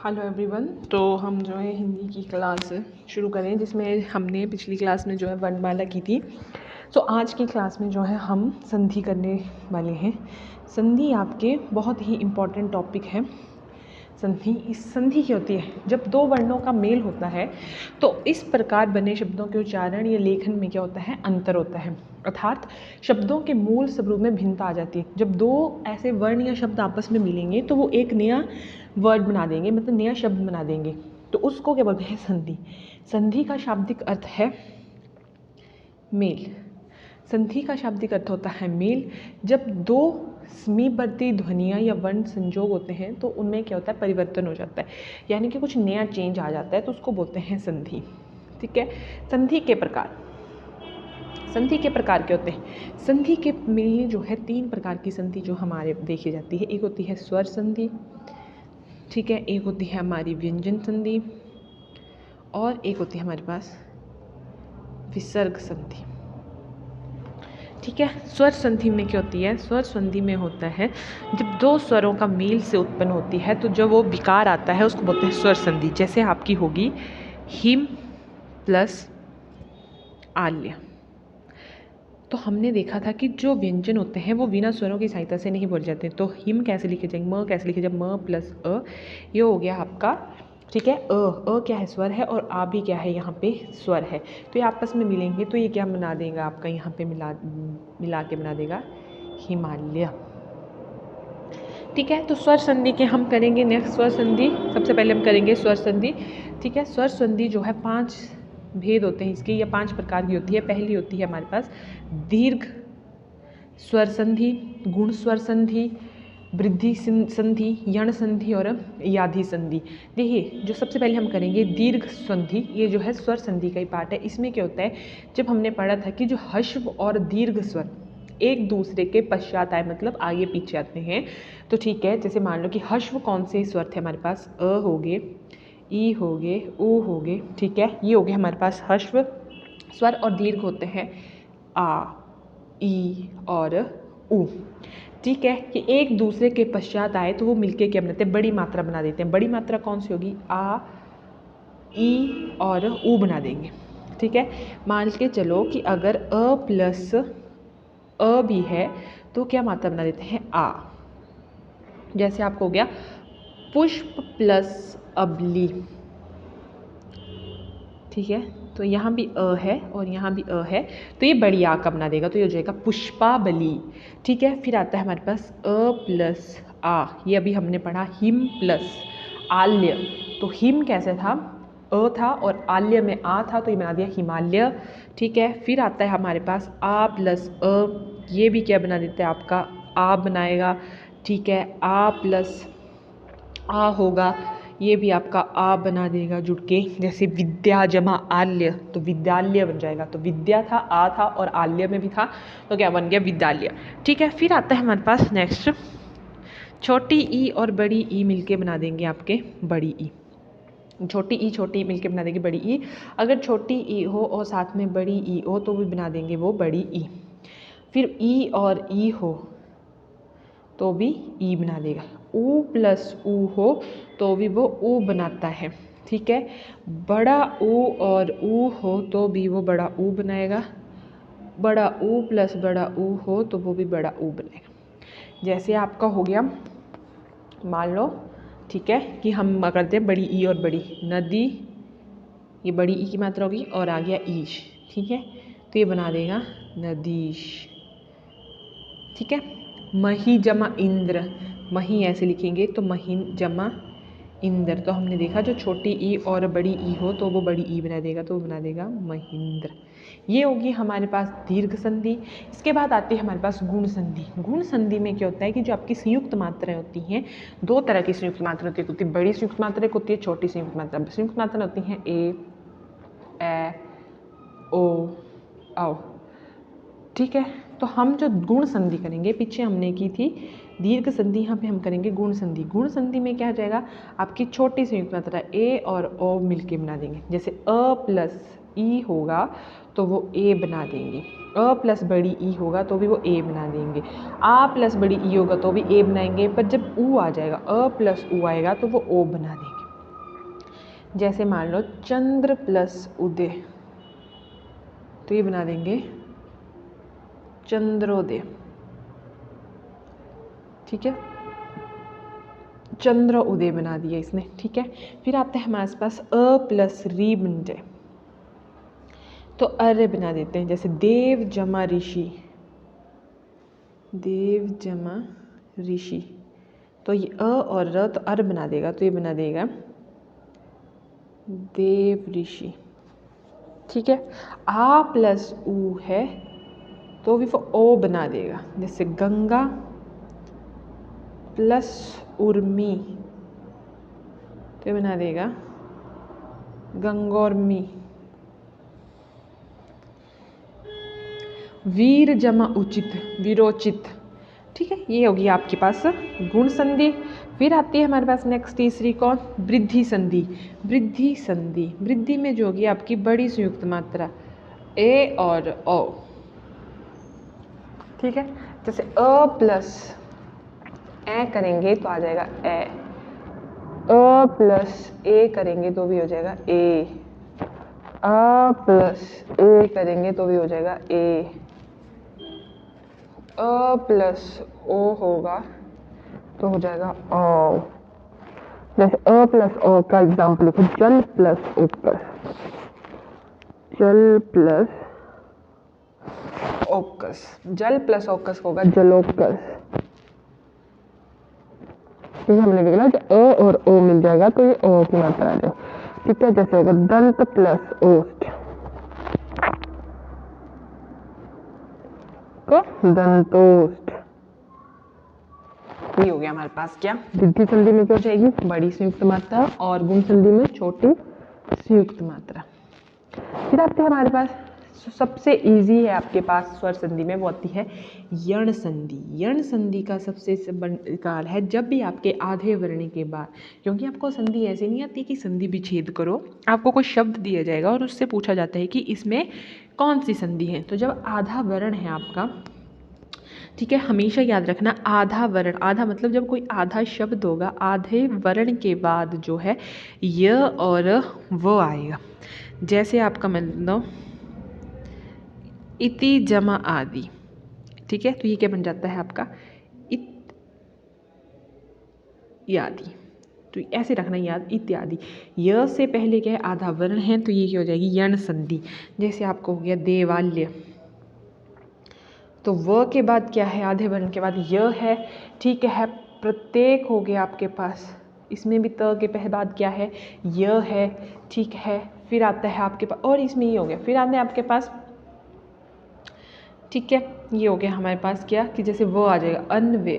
Hello everyone. तो हम जो है हिंदी की क्लास शुरू करें, जिसमें हमने पिछली क्लास में जो है वर्णमाला की थी। तो आज की क्लास में जो है हम संधि करने वाले हैं। संधि आपके बहुत ही इम्पॉर्टेंट टॉपिक है। संधि क्या होती है? जब दो वर्णों का मेल होता है तो इस प्रकार बने शब्दों के उच्चारण या लेखन में क्या होता है? अंतर होता है, अर्थात शब्दों के मूल स्वरूप में भिन्नता आ जाती है। जब दो ऐसे वर्ण या शब्द आपस में मिलेंगे तो वो एक नया वर्ड बना देंगे, मतलब नया शब्द बना देंगे, तो उसको क्या बोलते हैं? संधि। संधि का शाब्दिक अर्थ है मेल। संधि का शाब्दिक अर्थ होता है मेल। जब दो समीपवर्ती ध्वनियाँ या वर्ण संयोग होते हैं तो उनमें क्या होता है? परिवर्तन हो जाता है, यानी कि कुछ नया चेंज आ जाता है, तो उसको बोलते हैं संधि। ठीक है। संधि के प्रकार क्या होते हैं? संधि के में जो है 3 प्रकार की संधि जो हमारे देखी जाती है। एक होती है स्वर संधि, ठीक है, एक होती है हमारी व्यंजन संधि, और एक होती है हमारे पास विसर्ग संधि। ठीक है। स्वर संधि में क्या होती है? स्वर संधि में होता है जब दो स्वरों का मेल से उत्पन्न होती है तो जब वो विकार आता है उसको बोलते हैं स्वर संधि। जैसे आपकी होगी हिम प्लस आल्य। तो हमने देखा था कि जो व्यंजन होते हैं वो बिना स्वरों की सहायता से नहीं बोले जाते। तो हिम कैसे लिखे जाएंगे? म कैसे लिखे जाए? म प्लस अ, ये हो गया आपका। ठीक है। अ क्या है? स्वर है, और आ भी क्या है? यहाँ पे स्वर है। तो ये आपस में मिलेंगे तो ये क्या बना देगा आपका? यहाँ पे मिला के बना देगा हिमालय। ठीक है। तो स्वर संधि के हम करेंगे नेक्स्ट स्वर संधि। सबसे पहले हम करेंगे स्वर संधि। ठीक है। स्वर संधि जो है 5 भेद होते हैं इसके, या 5 प्रकार की होती है। पहली होती है हमारे पास दीर्घ स्वर संधि, गुण स्वर संधि, वृद्धि संधि, यण संधि और याधि संधि। देखिए, जो सबसे पहले हम करेंगे दीर्घ संधि, ये जो है स्वर संधि का ही पार्ट है। इसमें क्या होता है? जब हमने पढ़ा था कि जो ह्रस्व और दीर्घ स्वर एक दूसरे के पश्चात आए, मतलब आगे पीछे आते हैं, तो ठीक है, जैसे मान लो कि ह्रस्व कौन से स्वर थे हमारे पास? अ हो गए, ई हो गए, ऊ हो गए। ठीक है, ये हो गए हमारे पास ह्रस्व स्वर। और दीर्घ होते हैं आ, ई और ऊ। ठीक है, कि एक दूसरे के पश्चात आए तो वो मिलके क्या बनाते हैं? बड़ी मात्रा बना देते हैं। बड़ी मात्रा कौन सी होगी? आ, ई और ऊ बना देंगे। ठीक है। मान के चलो कि अगर अ प्लस अ भी है तो क्या मात्रा बना देते हैं? आ। जैसे आपको हो गया पुष्प प्लस अबली। ठीक है, तो यहाँ भी अ है और यहाँ भी अ है, तो ये बड़ी आ का बना देगा, तो ये हो जाएगा पुष्पाबली। ठीक है। फिर आता है हमारे पास अ प्लस आ, ये अभी हमने पढ़ा हिम प्लस आल्य। तो हिम कैसे था? अ था, और आल्य में आ था, तो ये बना दिया हिमालय। ठीक है। फिर आता है हमारे पास आ प्लस अ, ये भी क्या बना देता है? आपका आ बनाएगा। ठीक है। आ प्लस आ होगा, ये भी आपका आ बना देगा जुड़ के। जैसे विद्या जमा आल्य, तो विद्यालय बन जाएगा। तो विद्या था, आ था, और आल्य में भी था, तो क्या बन गया? विद्यालय। ठीक है। फिर आता है हमारे पास नेक्स्ट छोटी ई और बड़ी ई मिलके बना देंगे आपके बड़ी ई। छोटी ई मिलके बना देंगे बड़ी ई। अगर छोटी ई हो और साथ में बड़ी ई हो तो भी बना देंगे वो बड़ी ई। फिर ई और ई हो तो भी ई बना देगा। ऊ प्लस ऊ हो तो भी वो ऊ बनाता है। ठीक है। बड़ा ऊ और ऊ हो तो भी वो बड़ा ऊ बनाएगा। बड़ा ऊ प्लस बड़ा ऊ हो तो वो भी बड़ा ऊ बनाएगा। जैसे आपका हो गया, मान लो, ठीक है, कि हम करते हैं बड़ी ई और बड़ी नदी, ये बड़ी ई की मात्रा होगी, और आ गया ईश। ठीक है, तो ये बना देगा नदीश। ठीक है। मही जमा इंद्र, मही ऐसे लिखेंगे तो महीन जमा इंद्र। तो हमने देखा जो छोटी ई और बड़ी ई हो तो वो बड़ी ई बना देगा, तो वो बना देगा महेंद्र। ये होगी हमारे पास दीर्घ संधि। इसके बाद आती है हमारे पास गुण संधि। गुण संधि में क्या होता है कि जो आपकी संयुक्त मात्राएं होती हैं, 2 तरह की संयुक्त मात्रा होती है। बड़ी संयुक्त मात्रा होती है, छोटी संयुक्त मात्रा। संयुक्त मात्रा होती हैं ए, ओ, औ। ठीक है। तो हम जो गुण संधि करेंगे, पीछे हमने की थी दीर्घ संधि, यहाँ पे हम करेंगे गुण संधि। गुण संधि में क्या हो जाएगा? आपकी छोटी संयुक्त मात्रा ए और ओ मिलके बना देंगे। जैसे अ प्लस ई होगा तो वो ए बना देंगे। अ प्लस बड़ी ई होगा तो भी वो ए बना देंगे। आ प्लस बड़ी ई होगा तो भी ए बनाएंगे। पर जब ऊ आ जाएगा, अ प्लस ऊ आएगा तो वो ओ बना देंगे। जैसे मान लो चंद्र प्लस उदय, तो ये बना देंगे चंद्रोदय। ठीक है, चंद्र उदय बना दिया इसने। ठीक है, फिर आते हैं हमारे पास अ प्लस री बन जाए, तो अर्य बना देते हैं। जैसे देव जमा ऋषि, देव जमा ऋषि, तो ये अ और र तो अर बना देगा, तो ये बना देगा देव ऋषि। ठीक है, आ प्लस ऊ है तो भी वो ओ बना देगा। जैसे गंगा प्लस उर्मी, तो ये बना देगा गंगोर्मी। वीर जमा उचित, वीरोचित। ठीक है, ये होगी आपके पास गुण संधि। फिर आती है हमारे पास नेक्स्ट तीसरी कौन, वृद्धि संधि। वृद्धि संधि, वृद्धि में जो होगी आपकी बड़ी संयुक्त मात्रा ए और ओ। ठीक है, जैसे अ प्लस ए करेंगे तो आ जाएगा ए, अ प्लस ए करेंगे तो भी हो जाएगा ए, अ प्लस ए करेंगे तो भी हो जाएगा ए, अ प्लस ओ होगा तो हो जाएगा ओ। जैसे अ प्लस ओ का एग्जाम्पल लिखो, जल प्लस ओकस, जल प्लस ओकस, जल प्लस ओकस होगा जलोकस। ठीक है, हमने निकला कि अ और ओ मिल जाएगा तो ये ओ की मात्रा आ जाए। ठीक है, जैसे होगा दंत प्लस ओष्ठ, तो दंतोष्ठ। ये हो गया हमारे पास क्या, वृद्धि संधि में क्या हो जाएगी, बड़ी संयुक्त मात्रा, और गुण संधि में छोटी संयुक्त मात्रा। फिर आते हैं हमारे पास सबसे इजी है आपके पास स्वर संधि में, वो आती है यण संधि। यण संधि का सबसे काल है जब भी आपके आधे वर्ण के बाद, क्योंकि आपको संधि ऐसे नहीं आती कि संधि विच्छेद करो, आपको कोई शब्द दिया जाएगा और उससे पूछा जाता है कि इसमें कौन सी संधि है। तो जब आधा वर्ण है आपका, ठीक है, हमेशा याद रखना आधा वर्ण, आधा मतलब जब कोई आधा शब्द होगा, आधे वर्ण के बाद जो है य और व आएगा। जैसे आपका मतलब इति जमा आदि। ठीक है, तो ये क्या बन जाता है आपका इत्यादि। तो ऐसे रखना याद, इत्यादि। य से पहले क्या है, आधा वर्ण है, तो ये क्या हो जाएगी यण संधि। जैसे आपको हो गया देवालय, तो व के बाद क्या है, आधे वर्ण के बाद य है। ठीक है, प्रत्येक हो गया आपके पास, इसमें भी त के पहले बाद क्या है, य है। ठीक है, फिर आता है आपके पास, और इसमें ये हो गया, फिर आते हैं आपके पास, ठीक है, ये हो गया हमारे पास क्या कि जैसे व आ जाएगा अन्वय,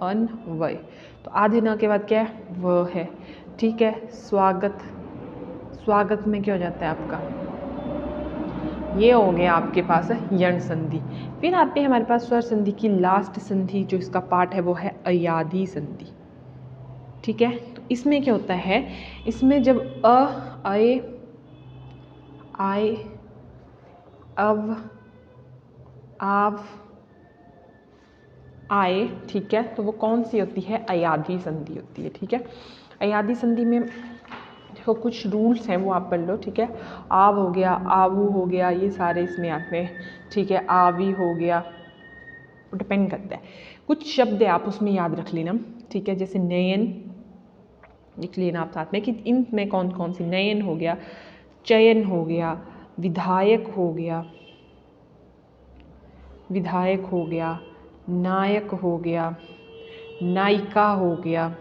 अन्वय, तो आधे न के बाद क्या है, व है। ठीक है, स्वागत, स्वागत में क्या हो जाता है आपका, ये हो गया आपके पास यण संधि। फिर आते हैं हमारे पास स्वर संधि की लास्ट संधि, जो इसका पार्ट है वो है अयादी संधि। ठीक है, तो इसमें क्या होता है, इसमें जब अ आए आए अव आव आए, ठीक है, तो वो कौन सी होती है, अयादी संधि होती है। ठीक है, अयादी संधि में देखो कुछ रूल्स हैं वो आप पढ़ लो। ठीक है, आव हो गया, आवू हो गया, ये सारे इसमें आते हैं। ठीक है, आवी हो गया, डिपेंड करता है, कुछ शब्द है आप उसमें याद रख लेना। ठीक है, जैसे नयन लिख लेना आप साथ में कि इनमें कौन कौन सी, नयन हो गया, चयन हो गया, विधायक हो गया, विधायक हो गया, नायक हो गया, नायिका हो गया।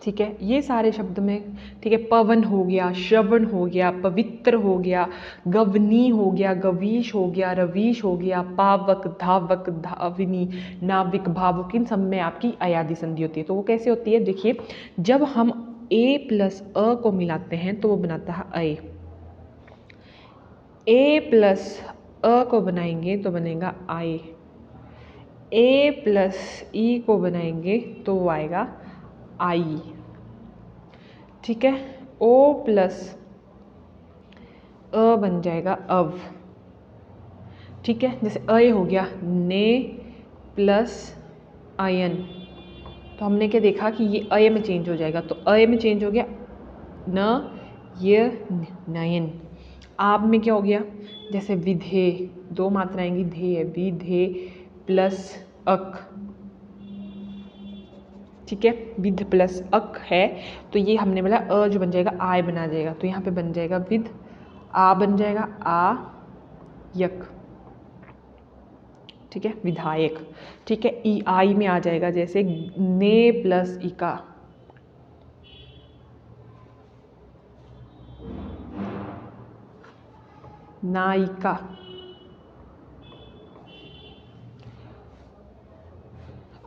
ठीक है, ये सारे शब्द में, ठीक है, पवन हो गया, श्रवण हो गया, पवित्र हो गया, गवनी हो गया, गवीश हो गया, रवीश हो गया, पावक, धावक, धाविनी, नाविक, भावुक, इन सब में आपकी अयादी संधि होती है। तो वो कैसे होती है, देखिए, जब हम ए प्लस अ को मिलाते हैं तो वो बनाता है अय, ए प्लस अ को बनाएंगे तो बनेगा आए, ए प्लस ई को बनाएंगे तो वो आएगा आई। ठीक है, ओ प्लस अ बन जाएगा अव। ठीक है, जैसे अय हो गया, ने प्लस आयन, तो हमने क्या देखा कि ये अय में चेंज हो जाएगा, तो अय में चेंज हो गया न य नयन। आप में क्या हो गया, जैसे विधे, दो मात्रा आएंगी, धे विधे प्लस अक, ठीक है, विध प्लस अक है, तो ये हमने बोला अ जो बन जाएगा आय बना जाएगा, तो यहाँ पे बन जाएगा विध, आ बन जाएगा आ यक, ठीक है, विधायक, ठीक है। ई आई में आ जाएगा, जैसे ने प्लस इका, नायिका,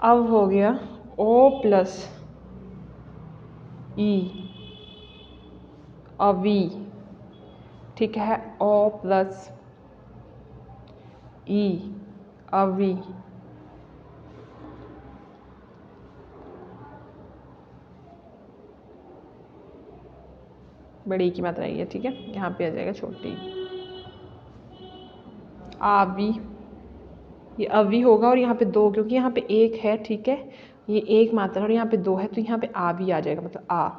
अब हो गया ओ प्लस ई अवी, ठीक है, ओ प्लस ई अवी, बड़ी की मात्रा आई है, ठीक है, यहाँ पे आ जाएगा छोटी आवी, ये अवी होगा और यहाँ पे दो, क्योंकि यहाँ पे एक है, ठीक है, ये एक मात्रा और यहाँ पे दो है, तो यहाँ पे आवी आ जाएगा, मतलब आ।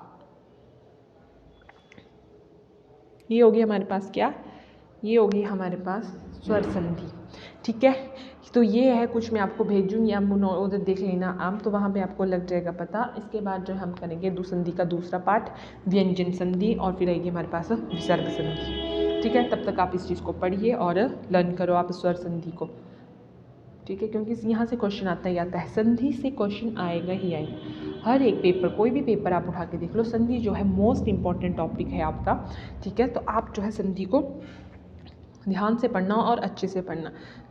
ये होगी हमारे पास क्या, ये होगी हमारे पास स्वर संधि, ठीक है। तो ये है कुछ, मैं आपको भेजूंगी, आप उधर देख लेना आप, तो वहाँ पे आपको लग जाएगा पता। इसके बाद जो हम करेंगे संधि का दूसरा पार्ट, व्यंजन संधि, और फिर आएगी हमारे पास विसर्ग संधि, ठीक है। तब तक आप इस चीज़ को पढ़िए और लर्न करो आप स्वर संधि को, ठीक है, क्योंकि यहाँ से क्वेश्चन आता ही आता है, संधि से क्वेश्चन आएगा ही आएगा। हर एक पेपर, कोई भी पेपर आप उठा के देख लो, संधि जो है मोस्ट इंपॉर्टेंट टॉपिक है आपका, ठीक है। तो आप जो है संधि को ध्यान से पढ़ना और अच्छे से पढ़ना,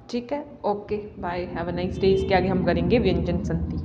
ठीक है। Okay bye, have a nice day. इसके आगे हम करेंगे व्यंजन संधि।